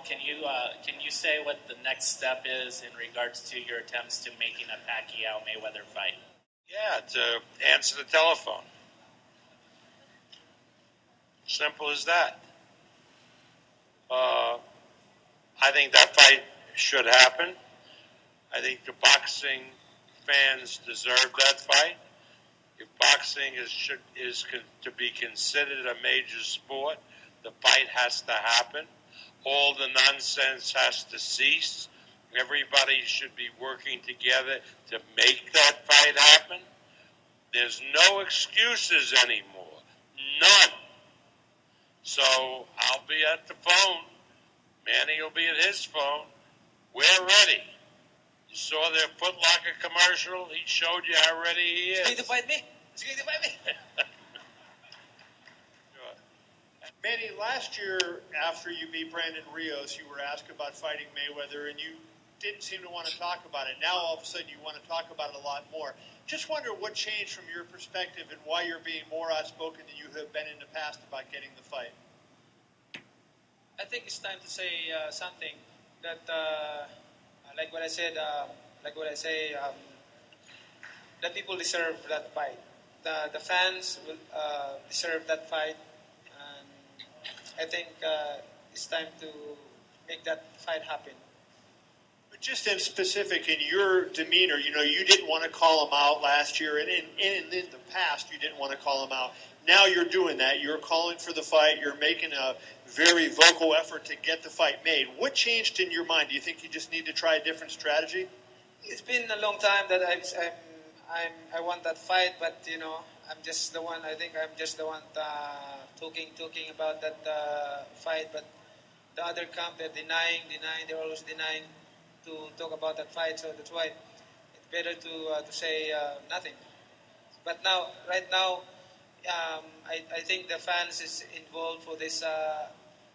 can you say what the next step is in regards to your attempts to making a Pacquiao Mayweather fight? Yeah, to answer the telephone. Simple as that. I think that fight should happen. I think the boxing fans deserve that fight. If boxing is to be considered a major sport, the fight has to happen. All the nonsense has to cease. Everybody should be working together to make that fight happen. There's no excuses anymore. None. So I'll be at the phone. Manny will be at his phone. We're ready. You saw their Foot Locker commercial? He showed you how ready he is. He's going to fight me. He's going to fight me. Sure. Manny, last year after you beat Brandon Rios, you were asked about fighting Mayweather, and you didn't seem to want to talk about it. Now all of a sudden you want to talk about it a lot more. Just wonder what changed from your perspective and why you're being more outspoken than you have been in the past about getting the fight. I think it's time to say something that, like what I said, the people deserve that fight. The fans will deserve that fight, and I think it's time to make that fight happen. But just in specific, in your demeanor, you didn't want to call him out last year, and in the past, you didn't want to call him out. Now you're doing that. You're calling for the fight. You're making a very vocal effort to get the fight made. What changed in your mind? Do you think you just need to try a different strategy? It's been a long time that I want that fight, but I'm just the one. I think I'm just the one talking about that fight. But the other camp, they're denying. They're always denying to talk about that fight. So that's why it's better to say nothing. But right now. I think the fans is involved for this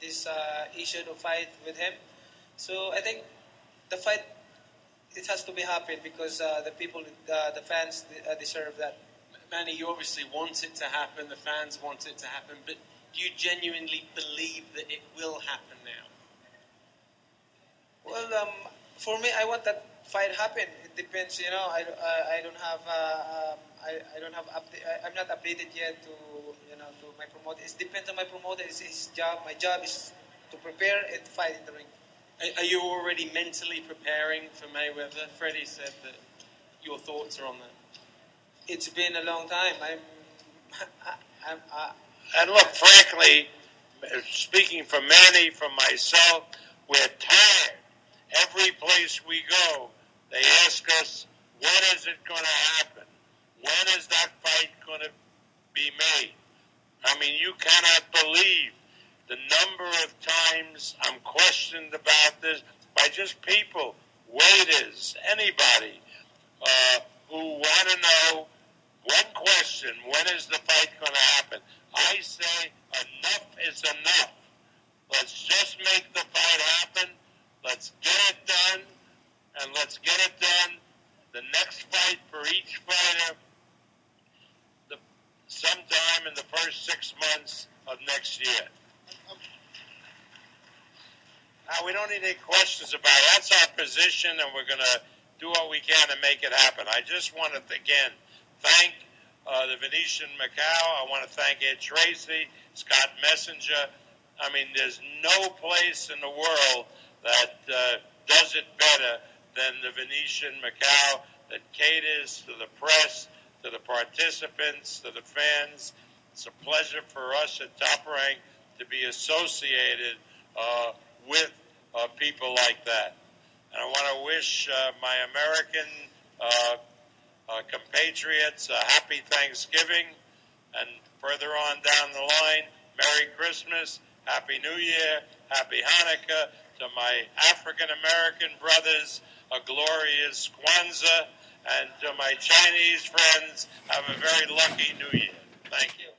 issue to fight with him. So I think the fight, it has to be happen because the people, the fans deserve that. Manny, you obviously want it to happen. The fans want it to happen, but do you genuinely believe that it will happen now? Well, for me, I want that fight happen. It depends. I don't have. I don't have. I'm not updated yet to my promoter. It depends on my promoter. It's his job. My job is to prepare and fight in the ring. Are you already mentally preparing for Mayweather? Freddie said that your thoughts are on that. It's been a long time. And look, frankly, speaking for Manny, for myself, we're tired. Every place we go, they ask us, when is it going to happen? When is that fight going to be made? I mean, you cannot believe the number of times I'm questioned about this by just people, waiters, anybody, who want to know one question, when is the fight going to happen? I say enough is enough. Let's just make the fight happen. Let's get it done, and let's get it done. The next fight for each fighter, sometime in the first 6 months of next year. Now, we don't need any questions about it. That's our position, and we're going to do what we can to make it happen. I just want to, again, thank the Venetian Macau. I want to thank Ed Tracy, Scott Messenger. I mean, there's no place in the world that does it better than the Venetian Macau, that caters to the press, to the participants, to the fans. It's a pleasure for us at Top Rank to be associated with people like that. And I want to wish my American compatriots a happy Thanksgiving, and further on down the line, Merry Christmas, Happy New Year, Happy Hanukkah. To my African American brothers, a glorious Kwanzaa, and to my Chinese friends, have a very lucky New Year. Thank you.